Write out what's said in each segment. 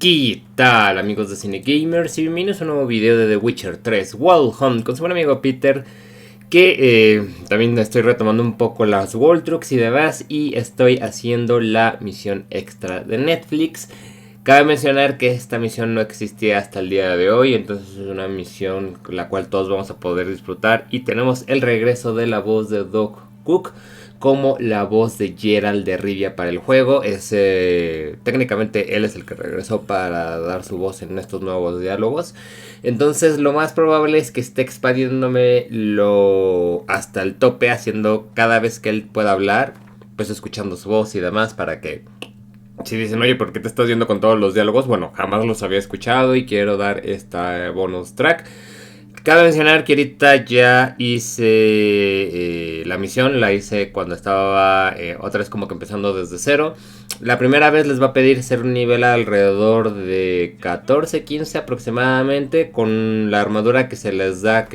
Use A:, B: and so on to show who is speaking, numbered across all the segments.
A: ¿Qué tal, amigos de CINEGamers? Y bienvenidos a un nuevo video de The Witcher 3 Wild Hunt con su buen amigo Peter, que también estoy retomando un poco las World Trucks y demás, y estoy haciendo la misión extra de Netflix. Cabe mencionar que esta misión no existía hasta el día de hoy, entonces es una misión la cual todos vamos a poder disfrutar, y tenemos el regreso de la voz de Doc Cook como la voz de Geralt de Rivia para el juego. Técnicamente él es el que regresó para dar su voz en estos nuevos diálogos. Entonces lo más probable es que esté expandiéndome hasta el tope, haciendo cada vez que él pueda hablar, pues escuchando su voz y demás, para que si dicen, oye, ¿por qué te estás yendo con todos los diálogos? Bueno, jamás los había escuchado y quiero dar esta bonus track. Cabe mencionar que ahorita ya hice la misión, la hice cuando estaba otra vez como que empezando desde cero. La primera vez les va a pedir ser un nivel alrededor de 14, 15 aproximadamente, con la armadura que les da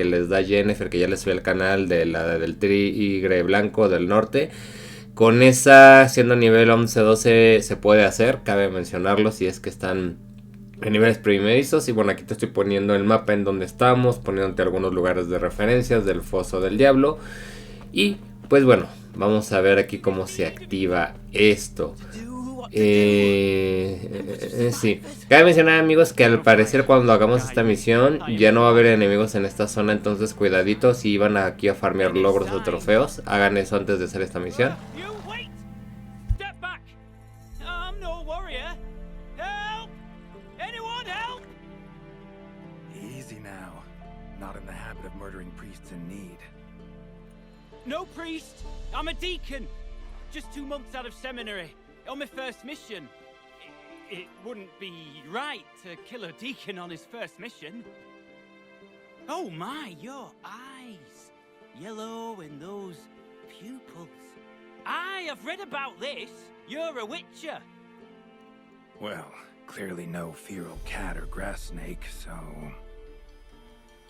A: Jennifer, que ya les subí al canal, del tigre blanco del norte. Con esa, siendo nivel 11, 12, se puede hacer, cabe mencionarlo si es que están en niveles primerizos. Y bueno, aquí te estoy poniendo el mapa en donde estamos, poniéndote algunos lugares de referencias del foso del diablo. Y pues bueno, vamos a ver aquí cómo se activa esto. Sí, cabe mencionar, amigos, que al parecer cuando hagamos esta misión ya no va a haber enemigos en esta zona, entonces cuidadito si van aquí a farmear logros o trofeos, hagan eso antes de hacer esta misión.
B: No priest, I'm a deacon. Just 2 months out of seminary, on my first mission. It wouldn't be right to kill a deacon on his first mission. Oh my, your eyes. Yellow in those pupils. I have read about this. You're a witcher.
C: Well, clearly no feral cat or grass snake, so...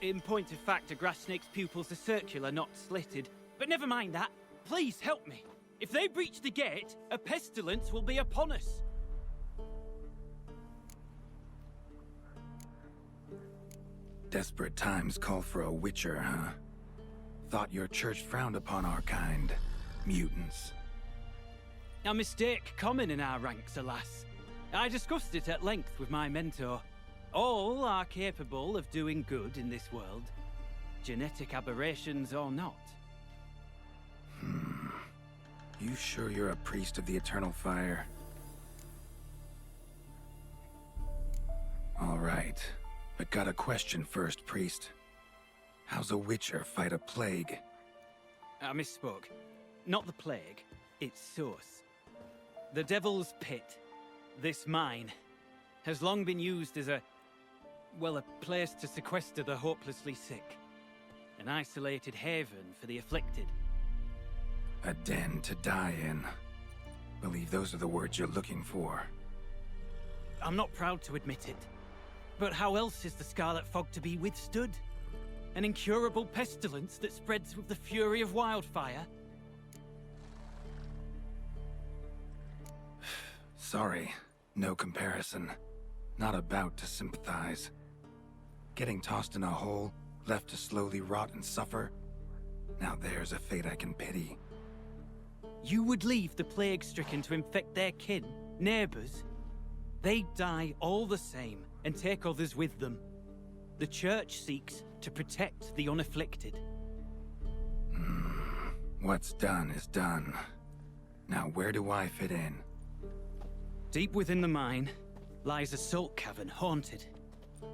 B: In point of fact, a grass snake's pupils are circular, not slitted. But never mind that. Please help me. If they breach the gate, a pestilence will be upon us.
C: Desperate times call for a witcher, huh? Thought your church frowned upon our kind. Mutants.
B: A mistake common in our ranks, alas. I discussed it at length with my mentor. All are capable of doing good in this world. Genetic aberrations or not.
C: You sure you're a priest of the eternal fire? All right, but got a question first, priest. How's a witcher fight a plague?
B: I misspoke. Not the plague, its source. The Devil's Pit, this mine, has long been used as a place to sequester the hopelessly sick. An isolated haven for the afflicted.
C: A den to die in. Believe those are the words you're looking for.
B: I'm not proud to admit it, but how else is the Scarlet Fog to be withstood? An incurable pestilence that spreads with the fury of wildfire?
C: Sorry, no comparison. Not about to sympathize. Getting tossed in a hole, left to slowly rot and suffer? Now there's a fate I can pity.
B: You would leave the plague-stricken to infect their kin, neighbors? They die all the same and take others with them. The Church seeks to protect the unafflicted.
C: What's done is done. Now where do I fit in?
B: Deep within the mine lies a salt cavern haunted.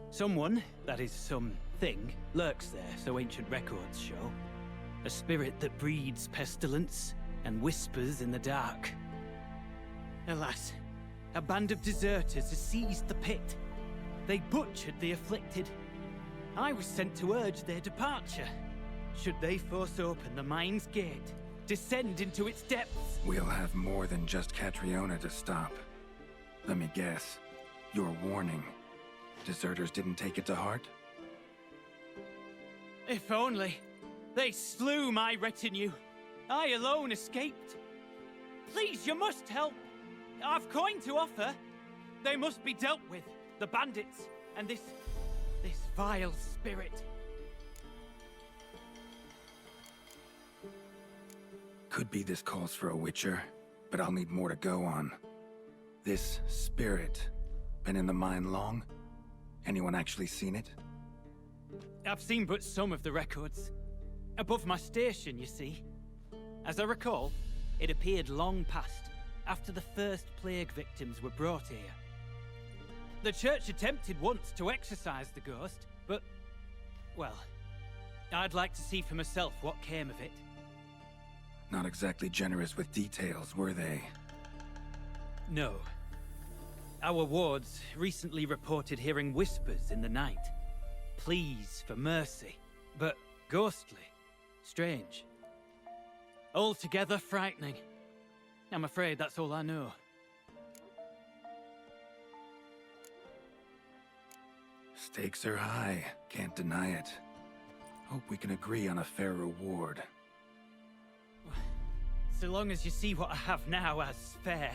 B: Someone, that is something, lurks there, so ancient records show. A spirit that breeds pestilence and whispers in the dark. Alas, a band of deserters has seized the pit. They butchered the afflicted. I was sent to urge their departure. Should they force open the mine's gate, descend into its depths...
C: We'll have more than just Catriona to stop. Let me guess. Your warning. Deserters didn't take it to heart?
B: If only. They slew my retinue. I alone escaped. Please, you must help. I've coin to offer. They must be dealt with. the bandits, and this vile spirit.
C: Could be this calls for a witcher, but I'll need more to go on. This spirit, been in the mine long? Anyone actually seen it?
B: I've seen but some of the records. Above my station, you see. As I recall, it appeared long past, after the first plague victims were brought here. The church attempted once to exorcise the ghost, but, well, I'd like to see for myself what came of it.
C: Not exactly generous with details, were they?
B: No. Our wards recently reported hearing whispers in the night. Pleas for mercy, but ghostly. Strange. Altogether frightening. I'm afraid that's all I know.
C: Stakes are high, can't deny it. Hope we can agree on a fair reward.
B: So long as you see what I have now as fair.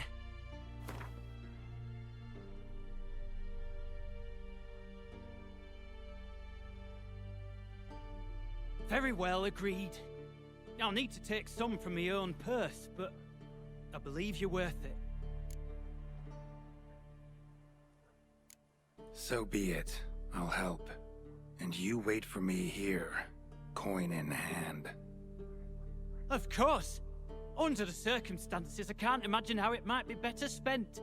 B: Very well, agreed. I'll need to take some from my own purse, but I believe you're worth it.
C: So be it. I'll help. And you wait for me here, coin in hand.
B: Of course! Under the circumstances, I can't imagine how it might be better spent.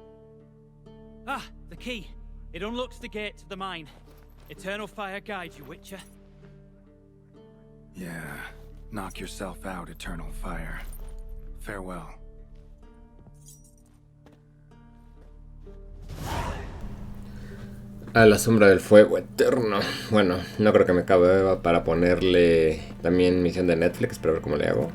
B: Ah, the key. It unlocks the gate to the mine. Eternal fire guide you, Witcher.
C: Yeah, knock yourself out, Eternal Fire. Farewell.
A: A la sombra del Fuego Eterno. Bueno, no creo que me cabe para ponerle también Misión de Netflix, pero a ver cómo le hago.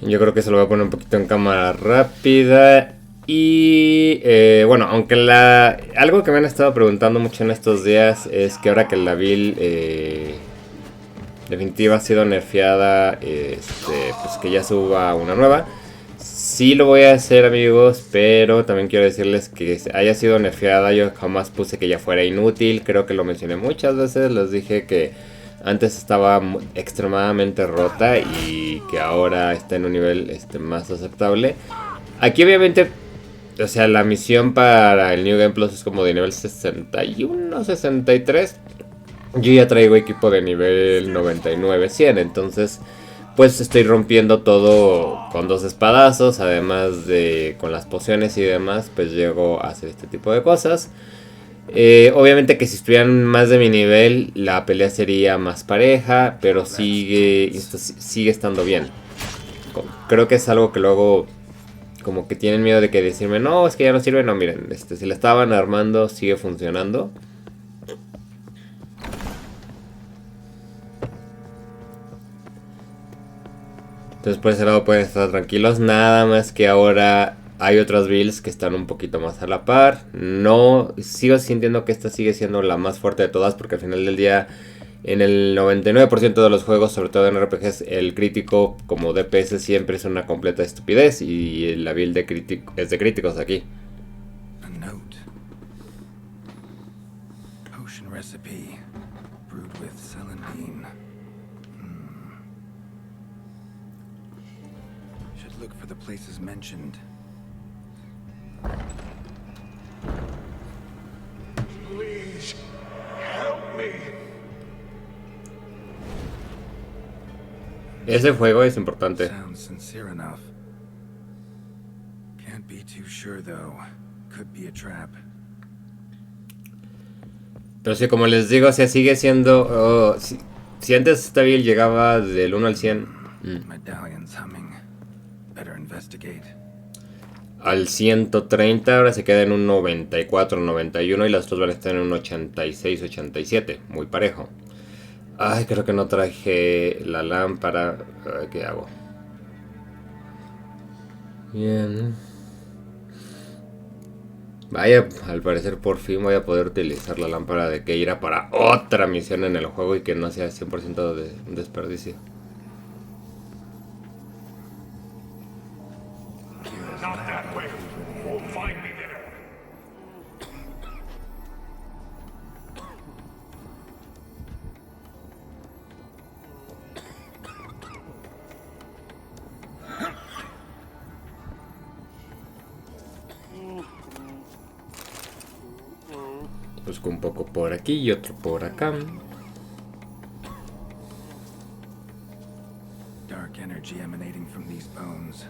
A: Yo creo que se lo voy a poner un poquito en cámara rápida. Y bueno, aunque algo que me han estado preguntando mucho en estos días es que ahora que la build definitiva ha sido nerfeada, pues que ya suba una nueva. Sí lo voy a hacer, amigos, pero también quiero decirles que haya sido nerfeada. Yo jamás puse que ya fuera inútil, creo que lo mencioné muchas veces. Les dije que antes estaba extremadamente rota y que ahora está en un nivel más aceptable. Aquí obviamente, o sea, la misión para el New Game Plus es como de nivel 61, 63. Yo ya traigo equipo de nivel 99, 100, entonces pues estoy rompiendo todo con 2 espadazos. Además de con las pociones y demás, pues llego a hacer este tipo de cosas. Obviamente que si estuvieran más de mi nivel, la pelea sería más pareja, pero sigue estando bien. Creo que es algo que luego como que tienen miedo de que decirme, no, es que ya no sirve. No, miren, si la estaban armando, sigue funcionando. Entonces por ese lado pueden estar tranquilos. Nada más que ahora hay otras builds que están un poquito más a la par. No, sigo sintiendo que esta sigue siendo la más fuerte de todas, porque al final del día, en el 99% de los juegos, sobre todo en RPGs, el crítico como DPS siempre es una completa estupidez. Y la build es de críticos aquí.
C: A note. Potion recipe. Brewed with celandine. Should look for the places mentioned.
D: Please, help me.
A: Ese juego es importante.
C: Sounds sincere enough. Can't be too sure though. Could be a trap.
A: Pero sí, como les digo, o sea, sigue siendo... si antes esta build llegaba del 1 al 100...
C: Medallion's humming. Better investigate.
A: Al 130, ahora se queda en un 94, 91 y las otras van a estar en un 86, 87, muy parejo. Ay, creo que no traje la lámpara. ¿Qué hago? Bien. Vaya, al parecer por fin voy a poder utilizar la lámpara de Keira para otra misión en el juego y que no sea 100% de desperdicio.
D: Not that way. Won't find me there.
A: Busco un poco por aquí y otro por acá.
C: Dark energy emanating from these bones.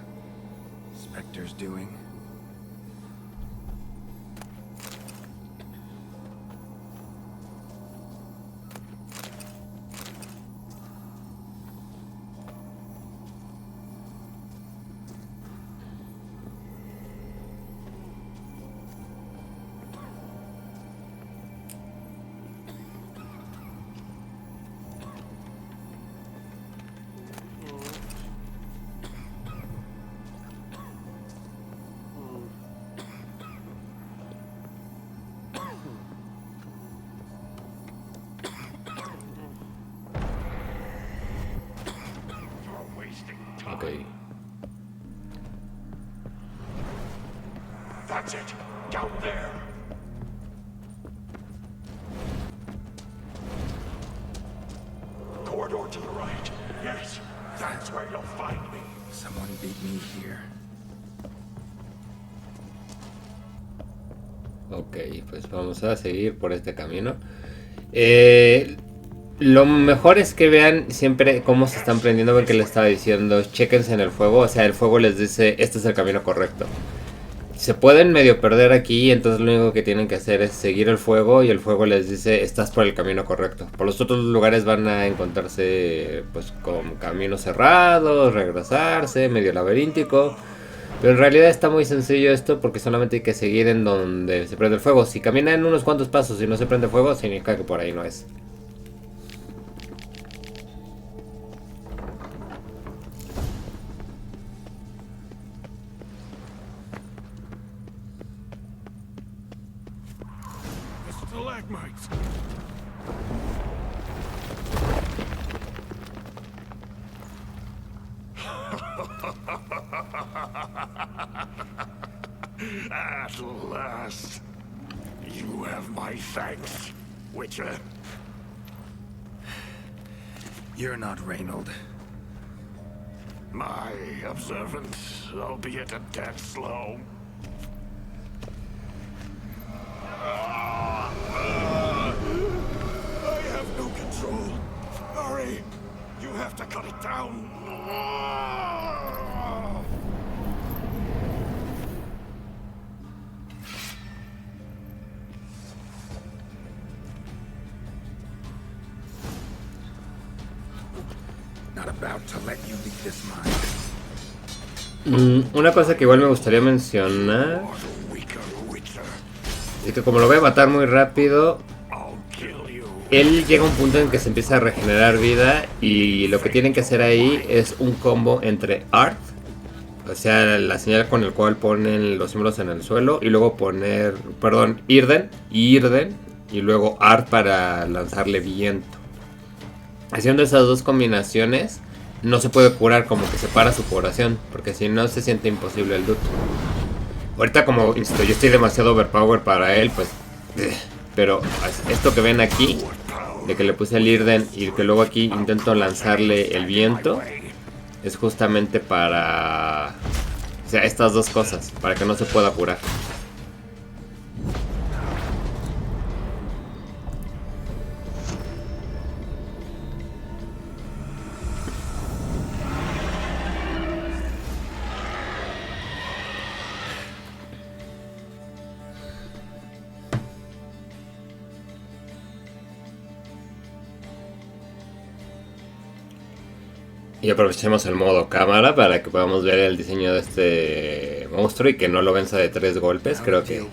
C: Spectre's doing.
A: Ok.
D: That's it. Down there. Corridor to the right. Yes, that's where you'll find me.
C: Someone beat me here.
A: Ok, pues vamos a seguir por este camino. Lo mejor es que vean siempre cómo se están prendiendo. Ven que les estaba diciendo, chéquense en el fuego. O sea, el fuego les dice, este es el camino correcto. Se pueden medio perder aquí, entonces lo único que tienen que hacer es seguir el fuego y el fuego les dice, estás por el camino correcto. Por los otros lugares van a encontrarse pues con caminos cerrados, regresarse, medio laberíntico. Pero en realidad está muy sencillo esto porque solamente hay que seguir en donde se prende el fuego. Si caminan unos cuantos pasos y no se prende fuego, significa que por ahí no es.
D: Stalagmites. At last, you have my thanks, Witcher.
C: You're not Reynold.
D: My observance, albeit a tad slow. I have no control. Hurry! You have to cut it down.
C: Not about to let you lead this mine.
A: Una cosa que igual me gustaría mencionar
D: Weaker Witcher.
A: es que como lo voy a matar muy rápido,
D: I'll kill you.
A: él llega a un punto en que se empieza a regenerar vida y lo que tienen que hacer ahí es un combo entre Art, o sea, la señal con el cual ponen los símbolos en el suelo, y luego poner, perdón, Irden y luego Art para lanzarle viento. Haciendo esas dos combinaciones no se puede curar, como que se para su curación, porque si no se siente imposible el dude. Ahorita como insisto, yo estoy demasiado overpower para él, pues... Pero esto que ven aquí, de que le puse el Irden y que luego aquí intento lanzarle el viento, es justamente para... O sea, estas dos cosas, para que no se pueda curar. Y aprovechemos el modo cámara para que podamos ver el diseño de este monstruo y que no lo venza de 3 golpes, creo que...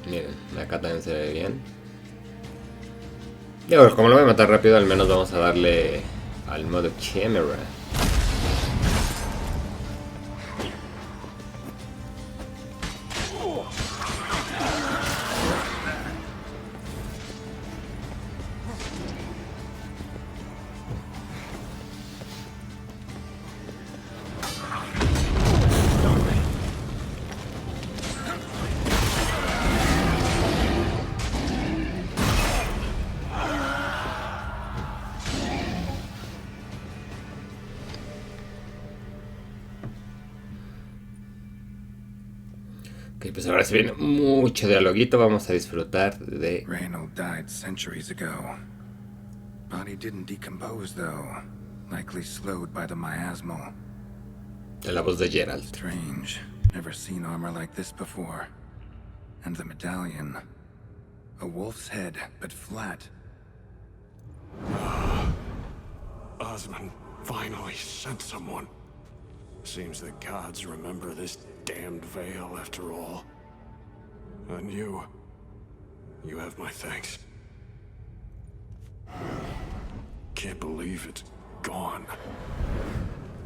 A: Miren, acá también se ve bien. Y bueno, como lo voy a matar rápido, al menos vamos a darle al modo cámara. Ok, pues ahora se viene mucho dialoguito. Vamos a disfrutar de...
C: Reynold died centuries ago. Body didn't decompose though. Likely slowed by the miasmal.
A: de la voz de Gerald.
C: Strange. Never seen armor like this before. And the medallion. A wolf's head, but flat.
D: Osmond finally sent someone. Seems the gods remember this damned veil after all. And you have my thanks. Can't believe it's gone.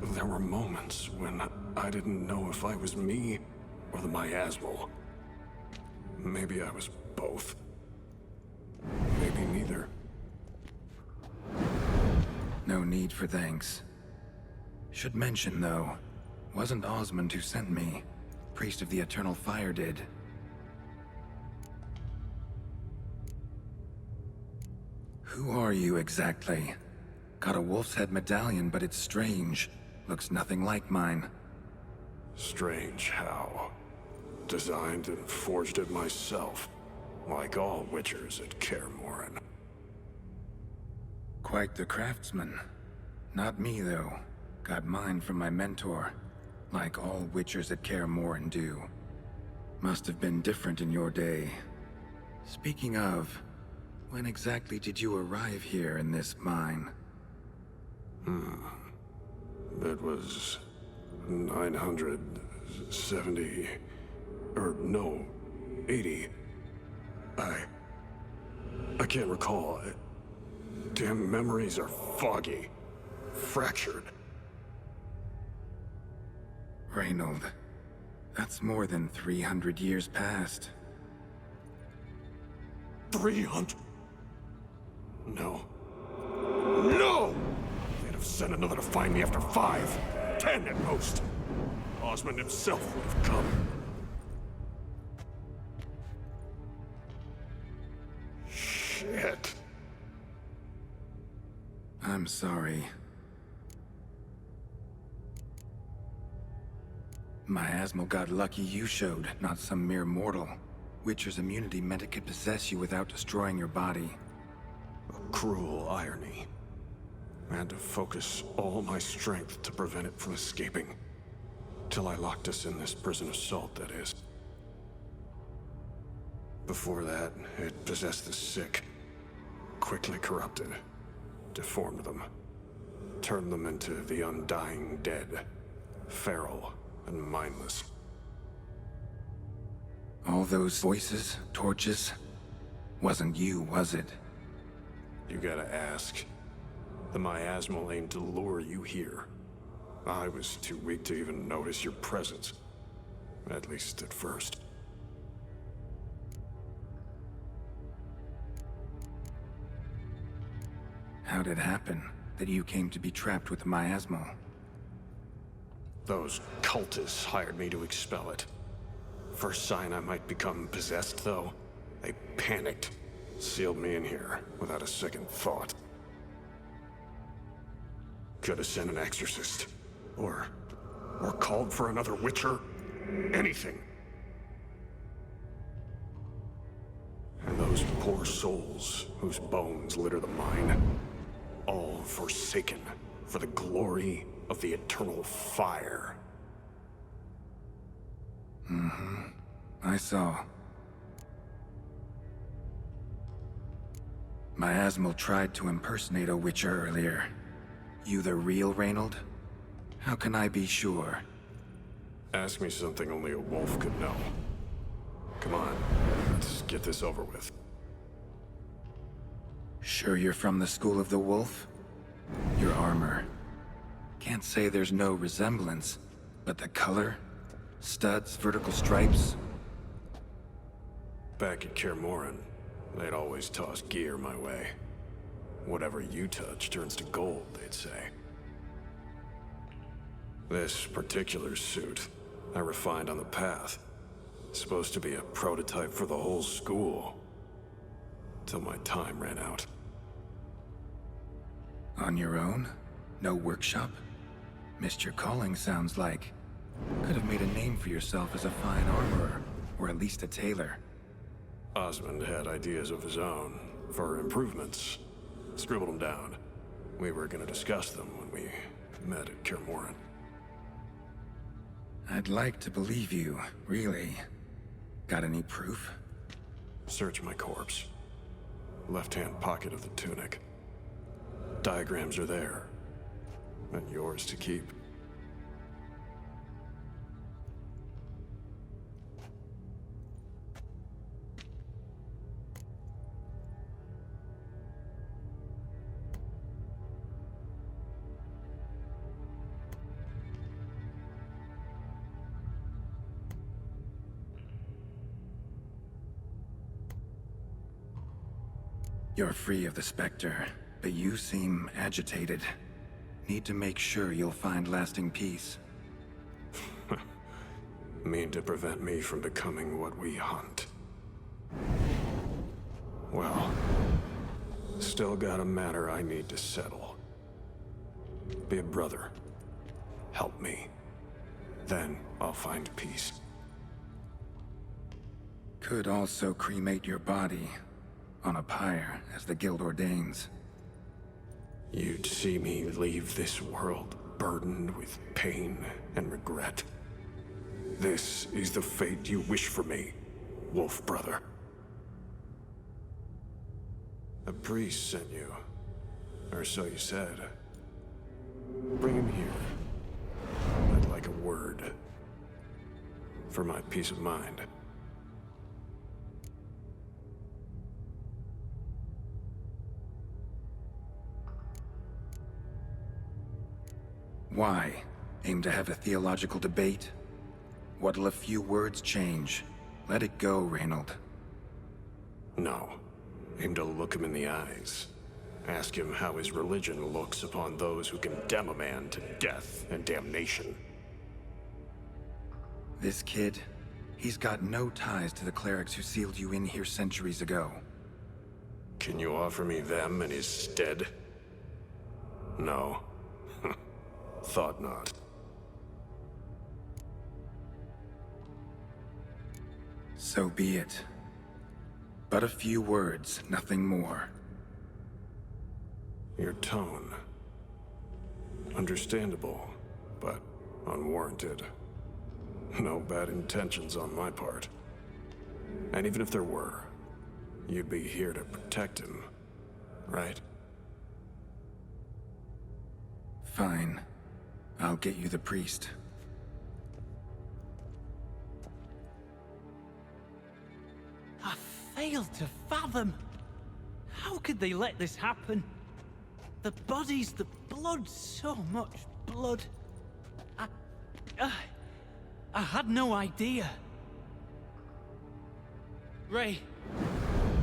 D: There were moments when I didn't know if I was me or the miasmal. Maybe I was both. Maybe neither.
C: No need for thanks. Should mention, though, wasn't Osmond who sent me. Priest of the Eternal Fire did. Who are you exactly? Got a wolf's head medallion, but it's strange. Looks nothing like mine.
D: Strange how. Designed and forged it myself, like all witchers at Kaer Morhen.
C: Quite the craftsman. Not me, though. Got mine from my mentor, like all witchers at Kaer Morhen do. Must have been different in your day. Speaking of, when exactly did you arrive here in this mine?
D: It was 970... or no, 80. I can't recall. Damn memories are foggy. Fractured.
C: Reynold, that's more than 300 years past.
D: 300? No. No! They'd have sent another to find me after 5, 10 at most. Osmond himself would have come. Shit.
C: I'm sorry. Miasmal got lucky you showed, not some mere mortal. Witcher's immunity meant it could possess you without destroying your body.
D: A cruel irony. I had to focus all my strength to prevent it from escaping. Till I locked us in this prison assault, that is. Before that, it possessed the sick. Quickly corrupted. Deformed them. Turned them into the undying dead. Feral and mindless.
C: All those voices, torches, wasn't you, was it?
D: You gotta ask. The miasmal aimed to lure you here. I was too weak to even notice your presence. At least at first.
C: How'd it happen that you came to be trapped with the miasmal?
D: Those cultists hired me to expel it. First sign I might become possessed, though, they panicked. Sealed me in here without a second thought. Could have sent an exorcist. Or called for another witcher. Anything. And those poor souls whose bones litter the mine. All forsaken for the glory of the eternal fire.
C: I saw. Miasmal tried to impersonate a witcher earlier. You the real Reynold? How can I be sure?
D: Ask me something only a wolf could know. Come on, let's get this over with.
C: Sure you're from the School of the Wolf? Your armor. Can't say there's no resemblance, but the color? Studs, vertical stripes?
D: Back at Kaer Morhen, they'd always toss gear my way. Whatever you touch turns to gold, they'd say. This particular suit, I refined on the path. Supposed to be a prototype for the whole school. Till my time ran out.
C: On your own? No workshop? Missed your calling, sounds like. Could have made a name for yourself as a fine armorer. or at least a tailor.
D: Osmond had ideas of his own for improvements. Scribbled them down. We were gonna discuss them when we met at Kermoran.
C: I'd like to believe you, really. Got any proof?
D: Search my corpse. Left-hand pocket of the tunic. Diagrams are there. And yours to keep.
C: You're free of the Spectre, but you seem agitated. Need to make sure you'll find lasting peace.
D: Mean to prevent me from becoming what we hunt. Well, still got a matter I need to settle. Be a brother. Help me. Then I'll find peace.
C: Could also cremate your body on a pyre, as the guild ordains.
D: You'd see me leave this world burdened with pain and regret. This is the fate you wish for me, Wolf Brother. A priest sent you, or so you said. Bring him here. I'd like a word. For my peace of mind.
C: Why? Aim to have a theological debate? What'll a few words change? Let it go, Reynold.
D: No. Aim to look him in the eyes. Ask him how his religion looks upon those who condemn a man to death and damnation.
C: This kid, he's got no ties to the clerics who sealed you in here centuries ago.
D: Can you offer me them in his stead? No. Thought not.
C: So be it. But a few words, nothing more.
D: Your tone. Understandable, but unwarranted. No bad intentions on my part. And even if there were, you'd be here to protect him, right?
C: Fine. I'll get you the priest.
B: I fail to fathom. How could they let this happen? The bodies, the blood, so much blood. I had no idea.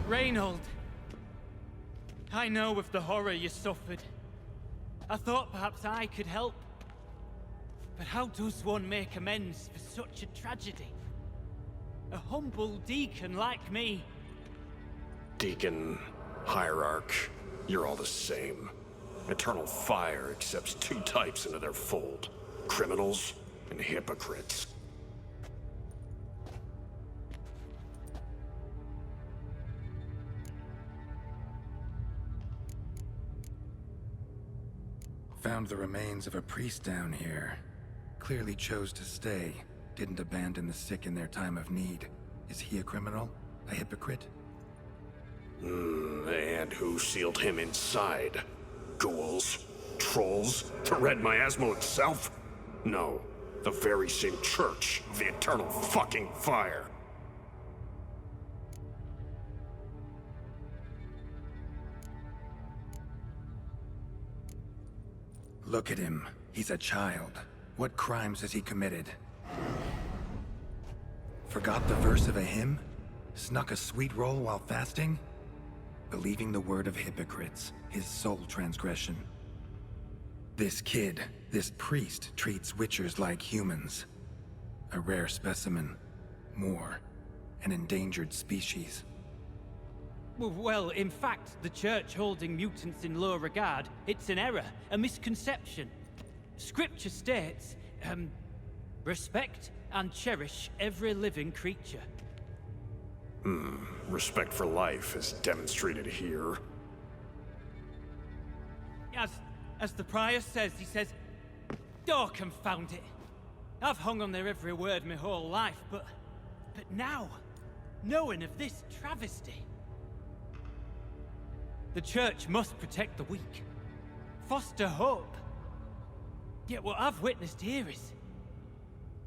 B: Reynold. I know of the horror you suffered. I thought perhaps I could help. But how does one make amends for such a tragedy? A humble deacon like me.
D: Deacon, hierarch, you're all the same. Eternal Fire accepts two types into their fold. Criminals and hypocrites.
C: Found the remains of a priest down here. Clearly chose to stay. Didn't abandon the sick in their time of need. Is he a criminal? A hypocrite?
D: And who sealed him inside? Ghouls? Trolls? The Red Miasmal itself? No. The very same church of the Eternal fucking Fire.
C: Look at him. He's a child. What crimes has he committed? Forgot the verse of a hymn? Snuck a sweet roll while fasting? Believing the word of hypocrites, his sole transgression. This kid, this priest, treats witchers like humans. A rare specimen. More. An endangered species.
B: Well, in fact, the church holding mutants in low regard, it's an error, a misconception. Scripture states, respect and cherish every living creature.
D: Respect for life is demonstrated here.
B: As the prior says, he says, "Oh, confound it. I've hung on their every word my whole life, but now, knowing of this travesty, the church must protect the weak, foster hope. Yet what I've witnessed here is,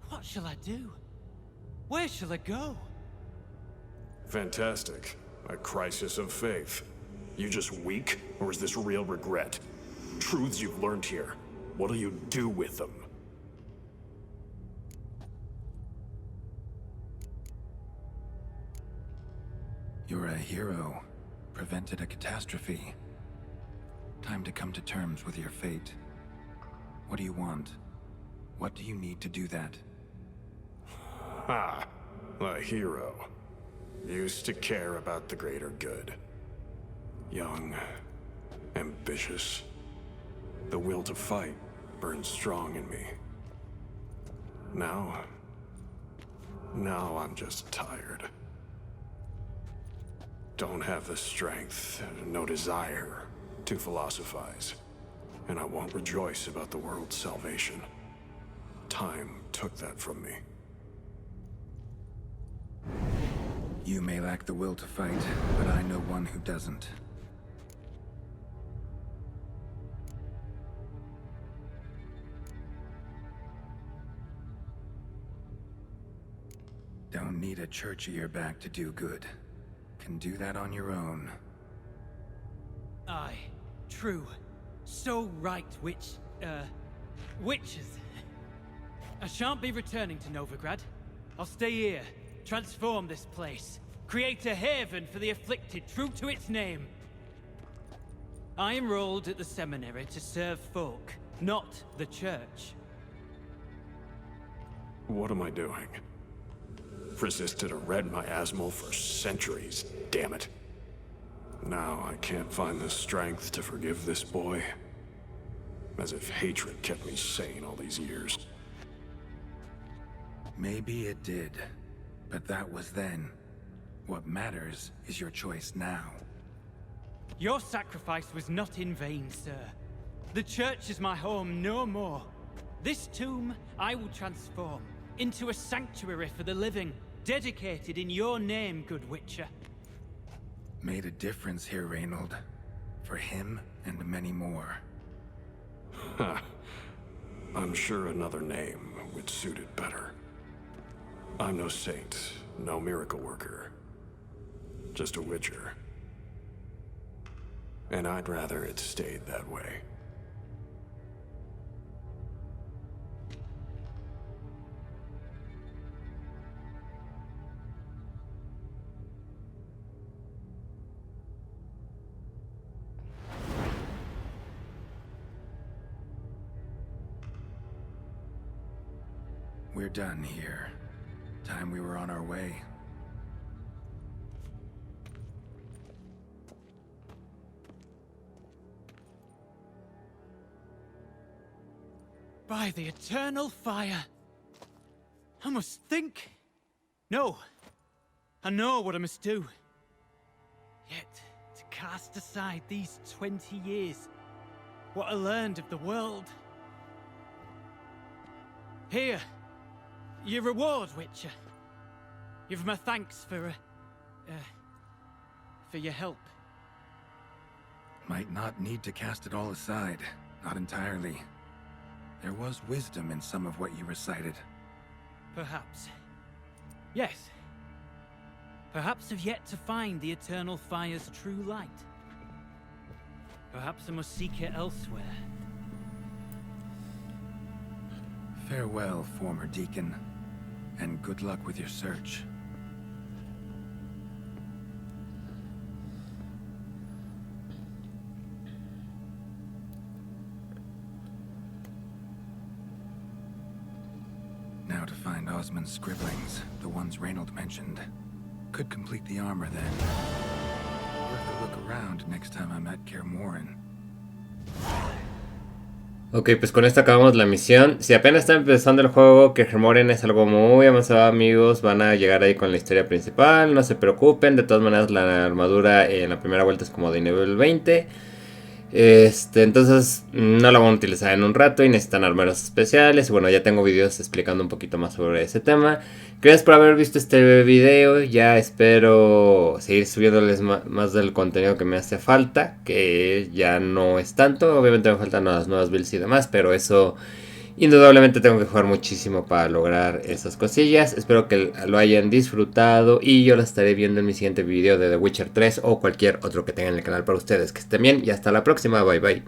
B: what shall I do? Where shall I go?"
D: Fantastic. A crisis of faith. You just weak, or is this real regret? Truths you've learned here. What'll you do with them?
C: You're a hero. Prevented a catastrophe. Time to come to terms with your fate. What do you want? What do you need to do that?
D: Ha! A hero. Used to care about the greater good. Young. Ambitious. The will to fight burns strong in me. Now I'm just tired. Don't have the strength, no desire to philosophize. And I won't rejoice about the world's salvation. Time took that from me.
C: You may lack the will to fight, but I know one who doesn't. Don't need a church at your back to do good. Can do that on your own.
B: Aye, true. So right, witches. I shan't be returning to Novigrad. I'll stay here, transform this place, create a haven for the afflicted, true to its name. I enrolled at the seminary to serve folk, not the church.
D: What am I doing? Resisted a red miasmal for centuries, damn it. Now I can't find the strength to forgive this boy. As if hatred kept me sane all these years.
C: Maybe it did, but that was then. What matters is your choice now.
B: Your sacrifice was not in vain, sir. The church is my home no more. This tomb I will transform into a sanctuary for the living, dedicated in your name, good Witcher.
C: Made a difference here, Reynold. For him and many more.
D: Ha. I'm sure another name would suit it better. I'm no saint, no miracle worker. Just a Witcher. And I'd rather it stayed that way.
C: We're done here. Time we were on our way.
B: By the eternal fire. I must think. No. I know what I must do. Yet, to cast aside these 20 years, what I learned of the world. Here. Your reward, Witcher. You've my thanks for your help.
C: Might not need to cast it all aside. Not entirely. There was wisdom in some of what you recited.
B: Perhaps. Yes. Perhaps I've yet to find the eternal fire's true light. Perhaps I must seek it elsewhere.
C: Farewell, former deacon. And good luck with your search. Now to find Osmond's scribblings, the ones Reynold mentioned. Could complete the armor then. Worth a look around next time I'm at Kaer Morhen.
A: Ok, pues con esto acabamos la misión. Si apenas está empezando el juego, que remoren es algo muy avanzado, amigos. Van a llegar ahí con la historia principal, no se preocupen. De todas maneras, la armadura en la primera vuelta es como de nivel 20. Entonces no la van a utilizar en un rato y necesitan armeros especiales. Y bueno, ya tengo videos explicando un poquito más sobre ese tema. Gracias por haber visto este video. Ya espero seguir subiéndoles más del contenido que me hace falta, que ya no es tanto. Obviamente me faltan las nuevas builds y demás, pero eso indudablemente tengo que jugar muchísimo para lograr esas cosillas. Espero que lo hayan disfrutado y yo lo estaré viendo en mi siguiente video de The Witcher 3 o cualquier otro que tenga en el canal para ustedes. Que estén bien y hasta la próxima. Bye bye.